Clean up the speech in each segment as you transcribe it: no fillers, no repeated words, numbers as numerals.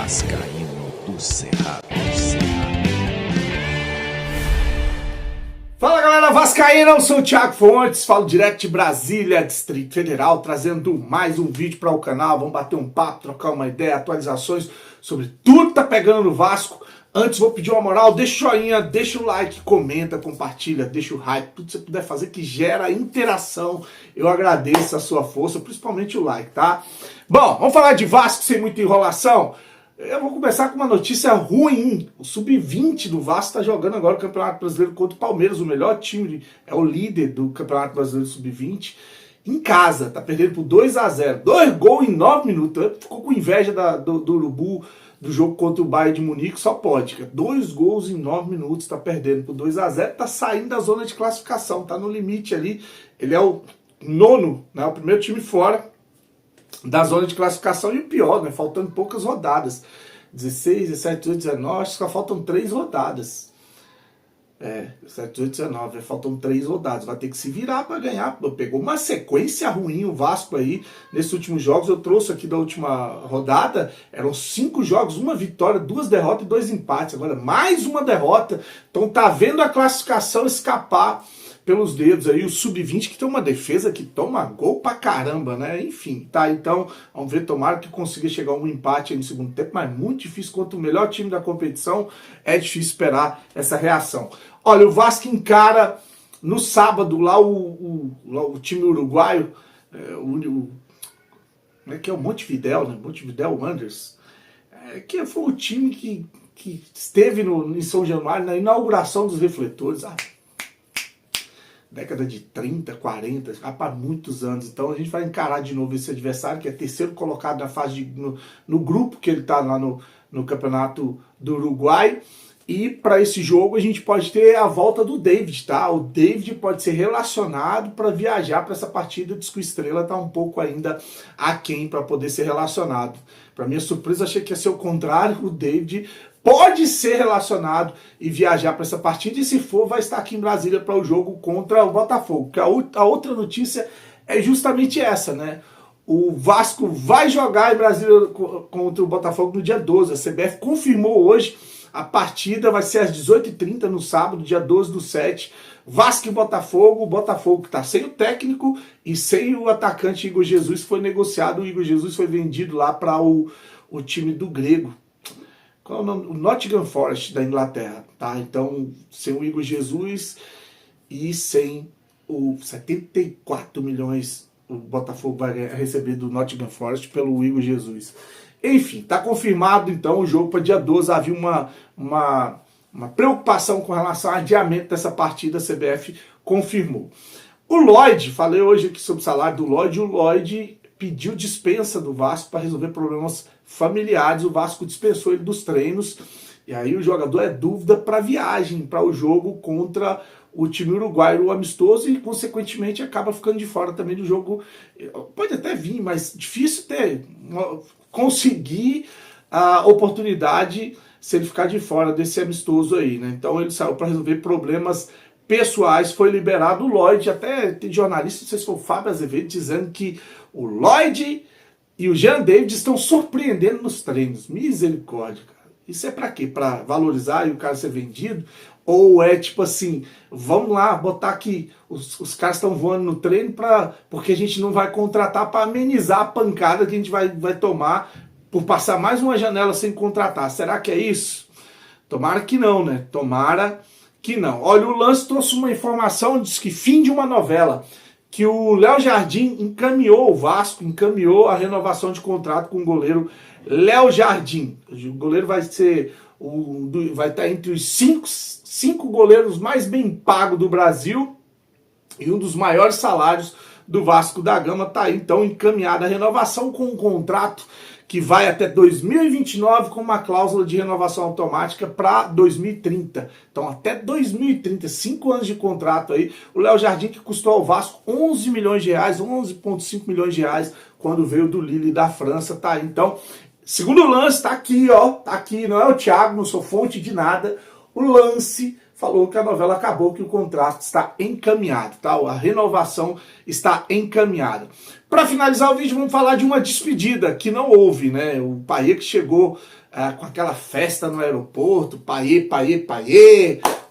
Vascaíno do Cerrado. Fala galera vascaína, eu sou o Thiago Fontes, falo direto de Brasília, Distrito Federal, trazendo mais um vídeo para o canal. Vamos bater um papo, trocar uma ideia, atualizações sobre tudo que tá pegando no Vasco. Antes vou pedir uma moral, deixa o joinha, deixa o like, comenta, compartilha, deixa o hype, tudo que você puder fazer que gera interação. Eu agradeço a sua força, principalmente o like, tá? Bom, vamos falar de Vasco sem muita enrolação. Eu vou começar com uma notícia ruim. O Sub-20 do Vasco está jogando agora o Campeonato Brasileiro contra o Palmeiras, o melhor time, é o líder do Campeonato Brasileiro Sub-20, em casa, tá perdendo por 2-0. 2 gols em 9 minutos. Ficou com inveja do Urubu, do jogo contra o Bayern de Munique, só pode. 2 gols em 9 minutos, tá perdendo por 2-0, tá saindo da zona de classificação, tá no limite ali. Ele é o nono, né, o primeiro time fora da zona de classificação, e o pior, né, faltando poucas rodadas, 16, 17, 18, 19, acho que só faltam 3 rodadas, 17, 18, 19, faltam 3 rodadas, vai ter que se virar para ganhar. Pegou uma sequência ruim o Vasco aí, nesses últimos jogos. Eu trouxe aqui da última rodada, eram 5 jogos, 1 vitória, 2 derrotas e 2 empates, agora mais uma derrota, então tá vendo a classificação escapar pelos dedos aí. O Sub-20 que tem uma defesa que toma gol pra caramba, né? Enfim, tá, então vamos ver, tomara que consiga chegar a um empate aí no segundo tempo, mas muito difícil, contra o melhor time da competição, é difícil esperar essa reação. Olha, o Vasco encara no sábado lá o time uruguaio, que é o Montevidéu, né? Montevidéu Wanderers, que foi o time que esteve em São Januário na inauguração dos refletores, década de 30, 40, já para muitos anos. Então a gente vai encarar de novo esse adversário, que é terceiro colocado na fase no grupo que ele está lá no Campeonato do Uruguai. E para esse jogo a gente pode ter a volta do David, tá? O David pode ser relacionado para viajar para essa partida. Diz que o Estrela está um pouco ainda aquém para poder ser relacionado. Para minha surpresa, achei que ia ser o contrário. O David pode ser relacionado e viajar para essa partida, e se for, vai estar aqui em Brasília para o jogo contra o Botafogo. Porque a outra notícia é justamente essa, né? O Vasco vai jogar em Brasília contra o Botafogo no dia 12. A CBF confirmou hoje. A partida vai ser às 18h30 no sábado, dia 12/7. Vasco e Botafogo. O Botafogo que está sem o técnico e sem o atacante Igor Jesus, foi negociado. O Igor Jesus foi vendido lá para o time do grego. Qual é o nome? O Nottingham Forest da Inglaterra, tá? Então, sem o Igor Jesus e sem o 74 milhões o Botafogo vai receber do Nottingham Forest pelo Igor Jesus. Enfim, tá confirmado então o jogo para dia 12. Havia uma preocupação com relação ao adiamento dessa partida, a CBF confirmou. O Lloyd, falei hoje aqui sobre o salário do Lloyd, o Lloyd pediu dispensa do Vasco para resolver problemas familiares. O Vasco dispensou ele dos treinos, e aí o jogador é dúvida para viagem, para o jogo contra o time uruguaio, o amistoso, e consequentemente acaba ficando de fora também do jogo. Pode até vir, mas difícil conseguir a oportunidade se ele ficar de fora desse amistoso aí, né? Então ele saiu para resolver problemas pessoais, foi liberado. O Lloyd, até tem jornalista, não sei se foi o Fábio Azevedo, dizendo que o Lloyd e o Jean David estão surpreendendo nos treinos. Misericórdia, cara. Isso é pra quê? Pra valorizar e o cara ser vendido? Ou é tipo assim, vamos lá, botar aqui, os caras estão voando no treino porque a gente não vai contratar para amenizar a pancada que a gente vai tomar por passar mais uma janela sem contratar. Será que é isso? Tomara que não, né? Tomara que não. Olha, o Lance trouxe uma informação, diz que fim de uma novela, que o Léo Jardim encaminhou, o Vasco encaminhou a renovação de contrato com o goleiro Léo Jardim. O goleiro vai estar entre os 5 goleiros mais bem pagos do Brasil e um dos maiores salários do Vasco da Gama. Está aí então encaminhada a renovação com um contrato que vai até 2029, com uma cláusula de renovação automática para 2030. Então até 2030, 5 anos de contrato aí. O Léo Jardim, que custou ao Vasco 11 milhões de reais, 11,5 milhões de reais, quando veio do Lille da França, tá aí. Então, segundo o Lance, tá aqui, ó, tá aqui, não é o Thiago, não sou fonte de nada. O Lance falou que a novela acabou, que o contrato está encaminhado, tá? A renovação está encaminhada. Para finalizar o vídeo, vamos falar de uma despedida que não houve, né? O Payet que chegou com aquela festa no aeroporto, Payet,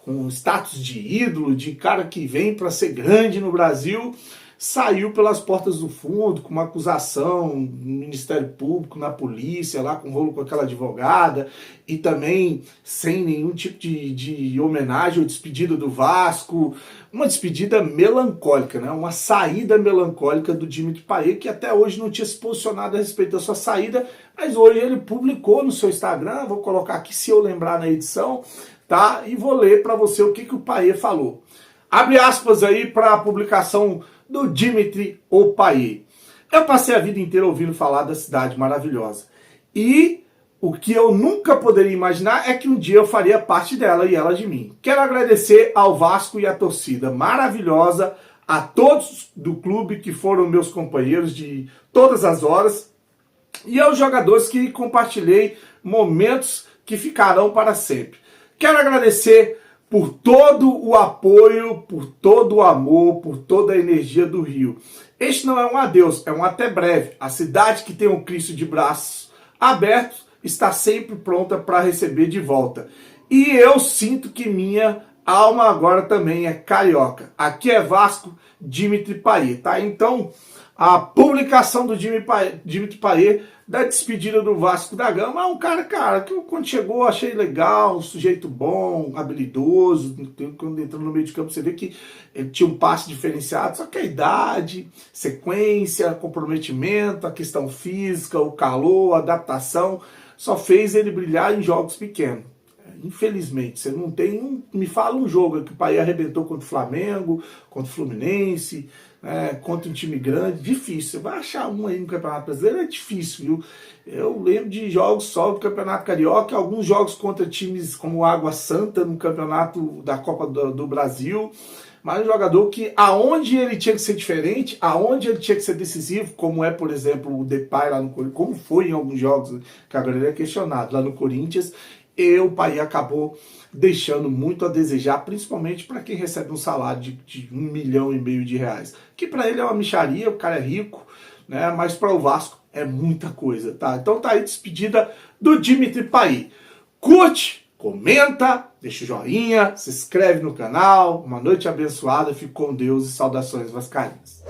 com status de ídolo, de cara que vem para ser grande no Brasil, saiu pelas portas do fundo com uma acusação no Ministério Público, na polícia, lá com rolo com aquela advogada, e também sem nenhum tipo de homenagem ou despedida do Vasco. Uma despedida melancólica, né? Uma saída melancólica do Dimitri Payet, que até hoje não tinha se posicionado a respeito da sua saída, mas hoje ele publicou no seu Instagram, vou colocar aqui se eu lembrar na edição, tá? E vou ler para você o que o Payet falou. Abre aspas aí para a publicação do Dimitri Payet. Eu passei a vida inteira ouvindo falar da cidade maravilhosa. E o que eu nunca poderia imaginar é que um dia eu faria parte dela e ela de mim. Quero agradecer ao Vasco e à torcida maravilhosa, a todos do clube que foram meus companheiros de todas as horas e aos jogadores que compartilhei momentos que ficarão para sempre. Quero agradecer por todo o apoio, por todo o amor, por toda a energia do Rio. Este não é um adeus, é um até breve. A cidade que tem um Cristo de braços abertos está sempre pronta para receber de volta. E eu sinto que minha alma agora também é carioca. Aqui é Vasco, Dimitri Payet, tá? Então, a publicação do Dimitri Payet da despedida do Vasco da Gama é um cara, que quando chegou achei legal, um sujeito bom, habilidoso, quando entrou no meio de campo você vê que ele tinha um passe diferenciado, só que a idade, sequência, comprometimento, a questão física, o calor, a adaptação, só fez ele brilhar em jogos pequenos. Infelizmente, você não tem me fala um jogo que o Payet arrebentou contra o Flamengo, contra o Fluminense, contra um time grande, difícil. Você vai achar um aí no Campeonato Brasileiro, é difícil, viu? Eu lembro de jogos só do Campeonato Carioca, alguns jogos contra times como Água Santa no Campeonato da Copa do Brasil, mas um jogador que aonde ele tinha que ser diferente, aonde ele tinha que ser decisivo, como é, por exemplo, o Depay lá no Corinthians, como foi em alguns jogos, que agora ele é questionado lá no Corinthians, o Payet acabou deixando muito a desejar, principalmente para quem recebe um salário de 1,5 milhão de reais. Que para ele é uma mixaria, o cara é rico, né? Mas para o Vasco é muita coisa, tá? Então tá aí a despedida do Dimitri Payet. Curte, comenta, deixa o joinha, se inscreve no canal. Uma noite abençoada, fique com Deus e saudações vascaínas.